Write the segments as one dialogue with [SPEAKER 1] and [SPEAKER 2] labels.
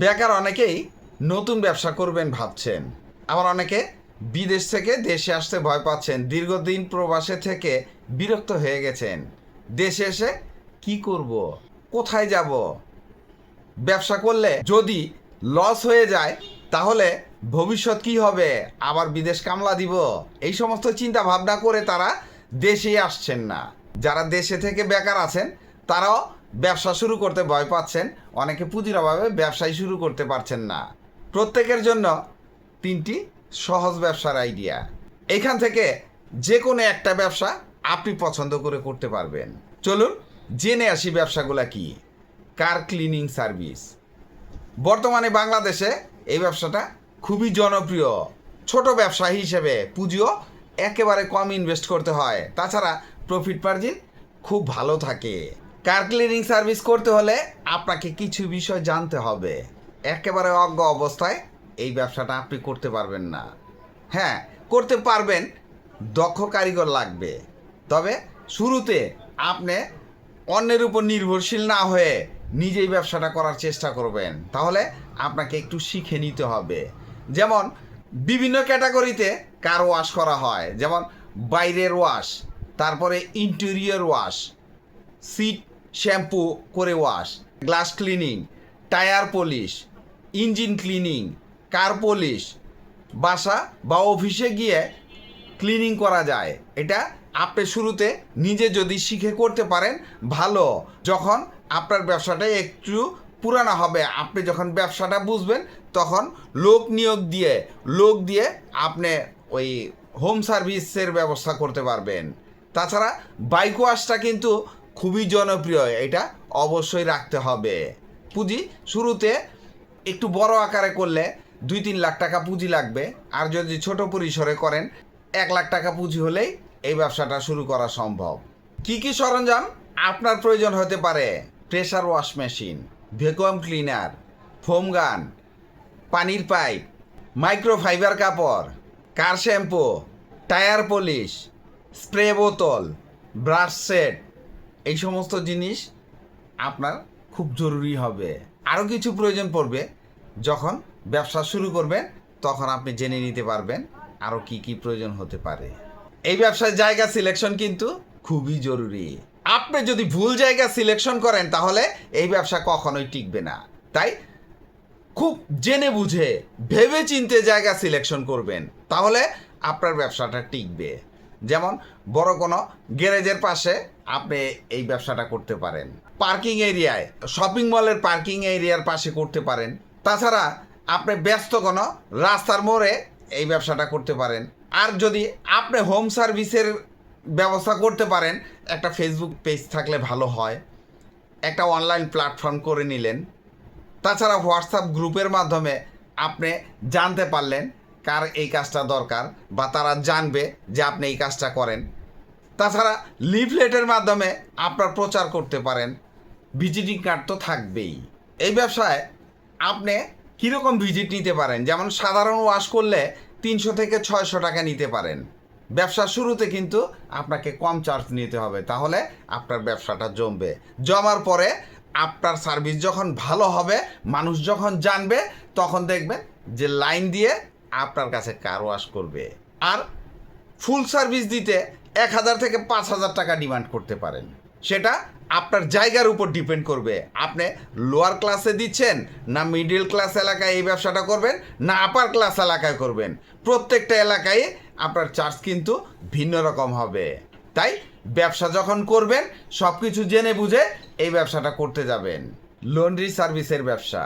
[SPEAKER 1] বেকার অনেকেই নতুন ব্যবসা করবেন ভাবছেন, আবার অনেকে বিদেশ থেকে দেশে আসতে ভয় পাচ্ছেন। দীর্ঘদিন প্রবাসে থেকে বিরক্ত হয়ে গেছেন। দেশে এসে কি করব, কোথায় যাব, ব্যবসা করলে যদি লস হয়ে যায় তাহলে ভবিষ্যৎ কি হবে, আবার বিদেশ কামলা দিব, এই সমস্ত চিন্তা ভাবনা করে তারা দেশেই আসছেন না। যারা দেশে থেকে বেকার আছেন তারাও ব্যবসা শুরু করতে ভয় পাচ্ছেন। অনেকে পুঁজির অভাবে ব্যবসাই শুরু করতে পারছেন না। প্রত্যেকের জন্য 3টি সহজ ব্যবসার আইডিয়া। এখান থেকে যে কোনো একটা ব্যবসা আপনি পছন্দ করে করতে পারবেন। চলুন জেনে আসি ব্যবসাগুলো কি। কার ক্লিনিং সার্ভিস। বর্তমানে বাংলাদেশে এই ব্যবসাটা খুবই জনপ্রিয়। ছোট ব্যবসা হিসেবে পুঁজিও একেবারে কম ইনভেস্ট করতে হয়, তাছাড়া প্রফিট মার্জিন খুব ভালো থাকে। কার ক্লিনিং সার্ভিস করতে হলে আপনাকে কিছু বিষয় জানতে হবে। একেবারে অজ্ঞ অবস্থায় এই ব্যবসাটা আপনি করতে পারবেন না। হ্যাঁ, করতে পারবেন, দক্ষ কারিগর লাগবে। তবে শুরুতে আপনি অন্যের উপর নির্ভরশীল না হয়ে নিজেই ব্যবসাটা করার চেষ্টা করবেন। তাহলে আপনাকে একটু শিখে নিতে হবে। যেমন বিভিন্ন ক্যাটাগরিতে কার ওয়াশ করা হয়, যেমন বাইরের ওয়াশ, তারপরে ইন্টেরিয়র ওয়াশ, সিট শ্যাম্পু করে wash, glass cleaning, tyre polish, engine cleaning, car polish, বাসা বা অফিসে গিয়ে ক্লিনিং করা যায়। এটা আপনি শুরুতে নিজে যদি শিখে করতে পারেন ভালো। যখন আপনার ব্যবসাটা একটু পুরানো হবে, আপনি যখন ব্যবসাটা বুঝবেন, তখন লোক দিয়ে আপনি ওই হোম সার্ভিসের ব্যবস্থা করতে পারবেন। তাছাড়া বাইক ওয়াশটা কিন্তু খুবই জনপ্রিয়, এটা অবশ্যই রাখতে হবে। পুঁজি শুরুতে একটু বড় আকারে করলে 2-3 লাখ টাকা পুঁজি লাগবে, আর যদি ছোট পরিসরে করেন 1 লাখ টাকা পুঁজি হলেই এই ব্যবসাটা শুরু করা সম্ভব। কি কি সরঞ্জাম আপনার প্রয়োজন হতে পারে? Pressure wash machine, vacuum cleaner, foam গান, পানির পাইপ, মাইক্রোফাইবার কাপড়, কার শ্যাম্পু, টায়ার পলিশ, স্প্রে বোতল, ব্রাশ সেট, এই সমস্ত জিনিস আপনার খুব জরুরি হবে। আরও কিছু প্রয়োজন পড়বে, যখন ব্যবসা শুরু করবেন তখন আপনি জেনে নিতে পারবেন আরও কি কি প্রয়োজন হতে পারে। এই ব্যবসায় জায়গা সিলেকশন কিন্তু খুবই জরুরি। আপনি যদি ভুল জায়গা সিলেকশন করেন তাহলে এই ব্যবসা কখনোই টিকবে না। তাই খুব জেনে বুঝে ভেবে চিন্তে জায়গা সিলেকশন করবেন, তাহলে আপনার ব্যবসাটা টিকবে। যেমন বড় কোনো গ্যারেজের পাশে আপনি এই ব্যবসাটা করতে পারেন। পার্কিং এরিয়ায়, শপিং মলের পার্কিং এরিয়ার পাশে করতে পারেন। তাছাড়া আপনি ব্যস্ত কোনো রাস্তার মোড়ে এই ব্যবসাটা করতে পারেন। আর যদি আপনি হোম সার্ভিসের ব্যবস্থা করতে পারেন, একটা ফেসবুক পেজ থাকলে ভালো হয়, একটা অনলাইন প্ল্যাটফর্ম করে নিলেন। তাছাড়া হোয়াটসঅ্যাপ গ্রুপের মাধ্যমে আপনি জানতে পারলেন কার এই কাজটা দরকার, বা তারা জানবে যে আপনি এই কাজটা করেন। তাছাড়া লিফলেটের মাধ্যমে আপনার প্রচার করতে পারেন। ভিজিটিং কার্ড তো থাকবেই। এই ব্যবসায় আপনি কীরকম ভিজিট নিতে পারেন? যেমন সাধারণ ওয়াশ করলে 300 থেকে 600 টাকা নিতে পারেন। ব্যবসার শুরুতে কিন্তু আপনাকে কম চার্জ নিতে হবে, তাহলে আপনার ব্যবসাটা জমবে। জমার পরে আপনার সার্ভিস যখন ভালো হবে, মানুষ যখন জানবে, তখন দেখবেন যে লাইন দিয়ে আপনার কাছে কার ওয়াশ করবে। আর ফুল সার্ভিস দিতে 1000 থেকে 5000 টাকা ডিমান্ড করতে পারেন। সেটা আপনার জায়গার উপর ডিপেন্ড করবে। আপনি লোয়ার ক্লাসে দিচ্ছেন, না মিডল ক্লাস এলাকায় এই ব্যবসাটা করবেন, না আপার ক্লাস এলাকায় করবেন। প্রত্যেকটা এলাকায় আপনার চার্জ কিন্তু ভিন্ন রকম হবে। তাই ব্যবসা যখন করবেন সব কিছু জেনে বুঝে এই ব্যবসাটা করতে যাবেন। লন্ড্রি সার্ভিসের ব্যবসা।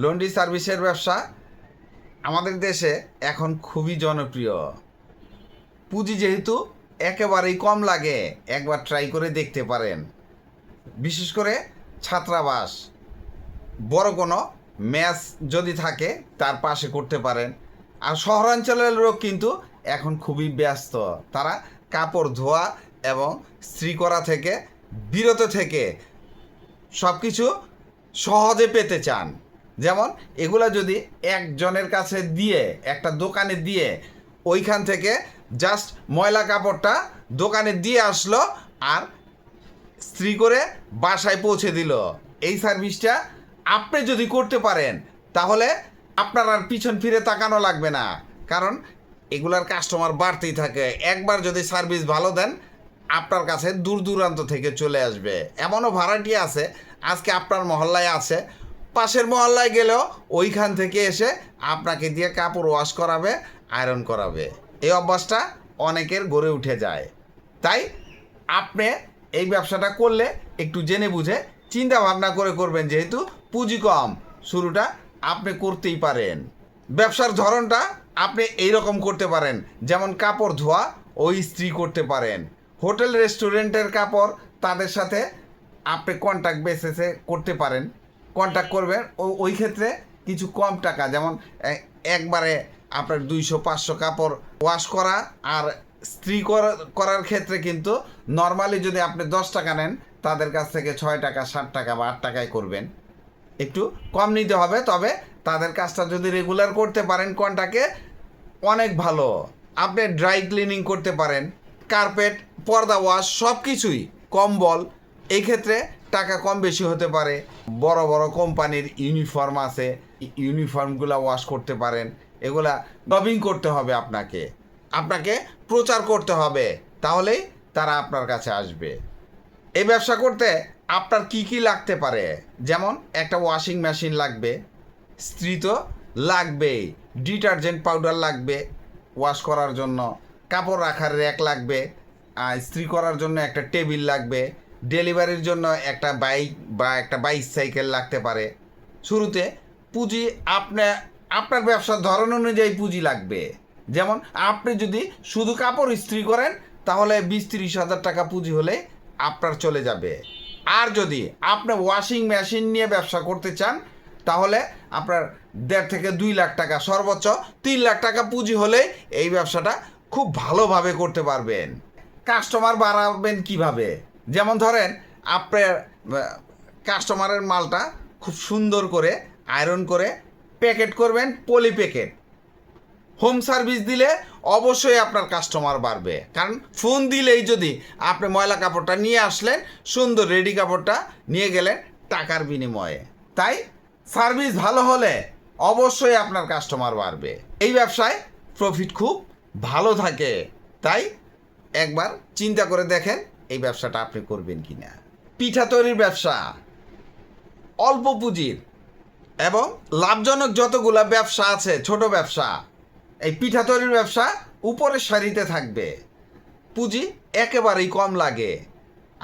[SPEAKER 1] লন্ড্রি সার্ভিসের ব্যবসা আমাদের দেশে এখন খুবই জনপ্রিয়। পুঁজি যেহেতু একেবারেই কম লাগে, একবার ট্রাই করে দেখতে পারেন। বিশেষ করে ছাত্রাবাস, বড় কোনো ম্যাচ যদি থাকে তার পাশে করতে পারেন। আর শহরাঞ্চলের লোক কিন্তু এখন খুবই ব্যস্ত, তারা কাপড় ধোয়া এবং ইস্ত্রি করা থেকে বিরত থেকে সব কিছু সহজে পেতে চান। যেমন এগুলা যদি একজনের কাছে দিয়ে, একটা দোকানে দিয়ে, ওইখান থেকে জাস্ট ময়লা কাপড়টা দোকানে দিয়ে আসলো আর ইস্ত্রি করে বাসায় পৌঁছে দিল, এই সার্ভিসটা আপনি যদি করতে পারেন তাহলে আপনার আর পিছন ফিরে তাকানো লাগবে না, কারণ এগুলার কাস্টমার বাড়তেই থাকে। একবার যদি সার্ভিস ভালো দেন, আপনার কাছে দূর দূরান্ত থেকে চলে আসবে। এমনও ভাড়াটি আছে, আজকে আপনার মহল্লায় আছে, পাশের মহল্লায় গেলেও ওইখান থেকে এসে আপনাকে দিয়ে কাপড় ওয়াশ করাবে, আয়রন করাবে। এই অভ্যাসটা অনেকের গড়ে উঠে যায়। তাই আপনি এই ব্যবসাটা করলে একটু জেনে বুঝে চিন্তা ভাবনা করে করবেন, যেহেতু পুঁজি কম, শুরুটা আপনি করতেই পারেন। ব্যবসার ধরনটা আপনি এইরকম করতে পারেন, যেমন কাপড় ধোয়া ও ইস্ত্রি করতে পারেন। হোটেল রেস্টুরেন্টের কাপড় তাদের সাথে আপনি কন্ট্যাক্ট বেসিসে করতে পারেন। কন্ট্যাক্ট করবেন ওই ক্ষেত্রে কিছু কম টাকা, যেমন একবারে আপনার 200-500 কাপড় ওয়াশ করা, আর স্ত্রী করার ক্ষেত্রে কিন্তু নর্মালি যদি আপনি 10 টাকা নেন, তাদের কাছ থেকে 6 টাকা, 7 টাকা বা 8 টাকায় করবেন। একটু কম নিতে হবে, তবে তাদের কাজটা যদি রেগুলার করতে পারেন কন্ট্যাক্টে, অনেক ভালো। আপনি ড্রাই ক্লিনিং করতে পারেন, কার্পেট, পর্দা ওয়াশ, সব কিছুই, কম্বল, এই ক্ষেত্রে টাকা কম বেশি হতে পারে। বড় বড় কোম্পানির ইউনিফর্ম আছে, ইউনিফর্মগুলো ওয়াশ করতে পারেন। এগুলা ডবিং করতে হবে, আপনাকে প্রচার করতে হবে, তাহলেই তারা আপনার কাছে আসবে। এই ব্যবসা করতে আপনার কি কি লাগতে পারে, যেমন একটা ওয়াশিং মেশিন লাগবে, ইস্ত্রি তো লাগবেই, ডিটারজেন্ট পাউডার লাগবে ওয়াশ করার জন্য, কাপড় রাখার র্যাক লাগবে, ইস্ত্রি করার জন্য একটা টেবিল লাগবে, ডেলিভারির জন্য একটা বাইক বা একটা বাইসাইকেল লাগতে পারে। শুরুতে পুঁজি আপনার ব্যবসার ধরন অনুযায়ী পুঁজি লাগবে। যেমন আপনি যদি শুধু কাপড় ইস্ত্রি করেন, তাহলে 20-30 হাজার টাকা পুঁজি হলে আপনার চলে যাবে। আর যদি আপনি ওয়াশিং মেশিন নিয়ে ব্যবসা করতে চান, তাহলে আপনার 1.5 থেকে 2 লাখ টাকা, সর্বোচ্চ 3 লাখ টাকা পুঁজি হলে এই ব্যবসাটা খুব ভালোভাবে করতে পারবেন। কাস্টমার বাড়াবেন কিভাবে? যেমন ধরেন, আপনার কাস্টমারের মালটা খুব সুন্দর করে আয়রন করে প্যাকেট করবেন, পলি প্যাকেট। হোম সার্ভিস দিলে অবশ্যই আপনার কাস্টমার বাড়বে, কারণ ফোন দিলেই যদি আপনি ময়লা কাপড়টা নিয়ে আসলেন, সুন্দর রেডি কাপড়টা নিয়ে গেলেন টাকার বিনিময়ে। তাই সার্ভিস ভালো হলে অবশ্যই আপনার কাস্টমার বাড়বে। এই ব্যবসায় প্রফিট খুব ভালো থাকে। তাই একবার চিন্তা করে দেখেন এই ব্যবসাটা আপনি করবেন কি না। পিঠা তৈরির ব্যবসা অল্প পুঁজির এবং লাভজনক যতগুলা ব্যবসা আছে, ছোট ব্যবসা, এই পিঠা তৈরির ব্যবসা উপরের সারিতে থাকবে। পুঁজি একেবারেই কম লাগে,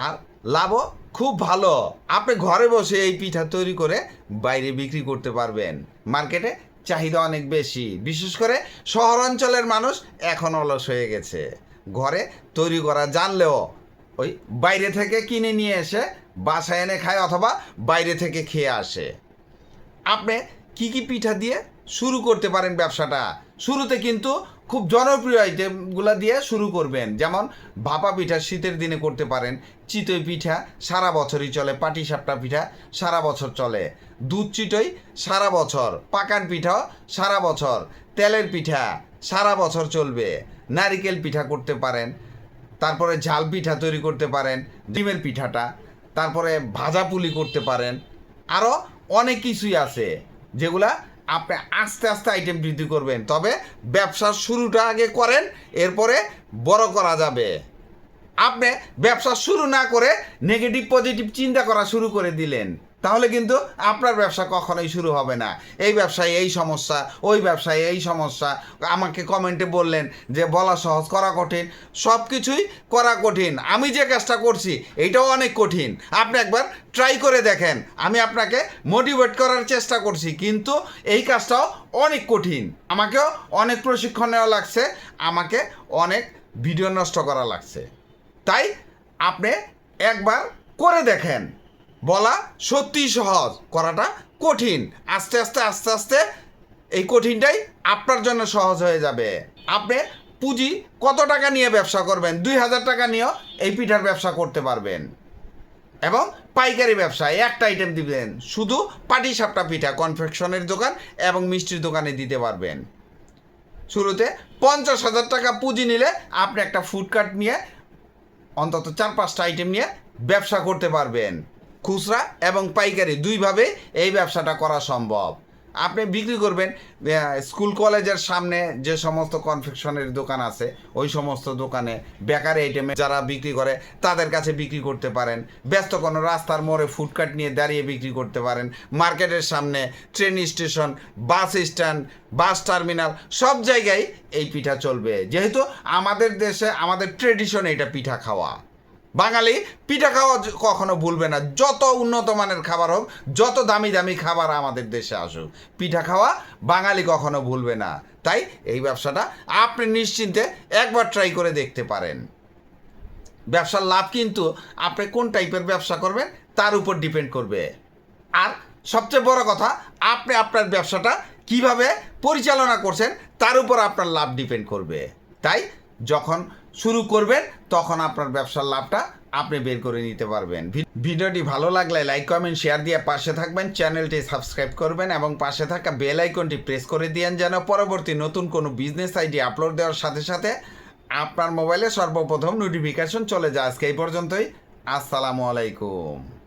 [SPEAKER 1] আর লাভও খুব ভালো। আপনি ঘরে বসে এই পিঠা তৈরি করে বাইরে বিক্রি করতে পারবেন। মার্কেটে চাহিদা অনেক বেশি, বিশেষ করে শহরাঞ্চলের মানুষ এখন অলস হয়ে গেছে। ঘরে তৈরি করা জানলেও ওই বাইরে থেকে কিনে নিয়ে এসে বাসায় এনে খায়, অথবা বাইরে থেকে খেয়ে আসে। আপনি কি কি পিঠা দিয়ে শুরু করতে পারেন ব্যবসাটা? শুরুতে কিন্তু খুব জনপ্রিয় আইটেমগুলো দিয়ে শুরু করবেন, যেমন ভাপা পিঠা শীতের দিনে করতে পারেন, চিতই পিঠা সারা বছরই চলে, পাটিসাপটা পিঠা সারা বছর চলে, দুধ চিতই সারা বছর, পাকান পিঠাও সারা বছর, তেলের পিঠা সারা বছর চলবে, নারিকেল পিঠা করতে পারেন, তারপরে ঝাল পিঠা তৈরি করতে পারেন, ডিমের পিঠাটা, তারপরে ভাজা পুলি করতে পারেন। আরও অনেক কিছুই আছে যেগুলা আপনি আস্তে আস্তে আইটেম বৃদ্ধি করবেন। তবে ব্যবসার শুরুটা আগে করেন, এরপরে বড় করা যাবে। আপনি ব্যবসা শুরু না করে নেগেটিভ পজিটিভ চিন্তা করা শুরু করে দিলেন, তাহলে কিন্তু আপনার ব্যবসা কখনোই শুরু হবে না। এই ব্যবসায় এই সমস্যা, ওই ব্যবসায় এই সমস্যা, আমাকে কমেন্টে বললেন যে বলা সহজ করা কঠিন। সব কিছুই করা কঠিন। আমি যে কাজটা করছি এইটাও অনেক কঠিন। আপনি একবার ট্রাই করে দেখেন। আমি আপনাকে মোটিভেট করার চেষ্টা করছি, কিন্তু এই কাজটাও অনেক কঠিন। আমাকেও অনেক প্রশিক্ষণ নেওয়া লাগছে, আমাকে অনেক ভিডিও নষ্ট করা লাগছে। তাই আপনি একবার করে দেখেন। বলা সত্যি সহজ, করাটা কঠিন। আস্তে আস্তে আস্তে আস্তে এই কঠিনটাই আপনার জন্য সহজ হয়ে যাবে। আপনি পুঁজি কত টাকা নিয়ে ব্যবসা করবেন? 2000 টাকা নিয়েও এই পিঠার ব্যবসা করতে পারবেন। এবং পাইকারি ব্যবসায় একটা আইটেম দিবেন, শুধু পাটিসাপটা পিঠা কনফেকশনের দোকান এবং মিষ্টির দোকানে দিতে পারবেন। শুরুতে 50,000 টাকা পুঁজি নিলে আপনি একটা ফুডকার্ট নিয়ে অন্তত 4-5টা আইটেম নিয়ে ব্যবসা করতে পারবেন। খুচরা এবং পাইকারি দুইভাবে এই ব্যবসাটা করা সম্ভব। আপনি বিক্রি করবেন স্কুল কলেজের সামনে যে সমস্ত কনফেকশনের দোকান আছে ওই সমস্ত দোকানে, বেকারি আইটেমে যারা বিক্রি করে তাদের কাছে বিক্রি করতে পারেন, ব্যস্ত কোনো রাস্তার মোড়ে ফুডকার্ট নিয়ে দাঁড়িয়ে বিক্রি করতে পারেন, মার্কেটের সামনে, train station, bus stand, bus terminal, সব জায়গায় এই পিঠা চলবে, যেহেতু আমাদের দেশে আমাদের ট্রেডিশন এটা পিঠা খাওয়া। বাঙালি পিঠা খাওয়া কখনো ভুলবে না, যত উন্নত মানের খাবার হোক, যত দামি দামি খাবার আমাদের দেশে আসুক, পিঠা খাওয়া বাঙালি কখনো ভুলবে না। তাই এই ব্যবসাটা আপনি নিশ্চিন্তে একবার ট্রাই করে দেখতে পারেন। ব্যবসার লাভ কিন্তু আপনি কোন টাইপের ব্যবসা করবেন তার উপর ডিপেন্ড করবে। আর সবচেয়ে বড় কথা, আপনি আপনার ব্যবসাটা কিভাবে পরিচালনা করছেন তার উপর আপনার লাভ ডিপেন্ড করবে। তাই যখন শুরু করবেন তখন আপনার ব্যবসার লাভটা আপনি বের করে নিতে পারবেন। ভিডিওটি ভালো লাগলে লাইক, কমেন্ট, শেয়ার দিয়ে পাশে থাকবেন, চ্যানেলটি সাবস্ক্রাইব করবেন এবং পাশে থাকা বেল আইকনটি প্রেস করে দিয়েন, যেন পরবর্তী নতুন কোনো বিজনেস আইডিয়া আপলোড দেওয়ার সাথে সাথে আপনার মোবাইলে সর্বপ্রথম নোটিফিকেশন চলে যায়। আজকে এই পর্যন্তই। আসসালামু আলাইকুম।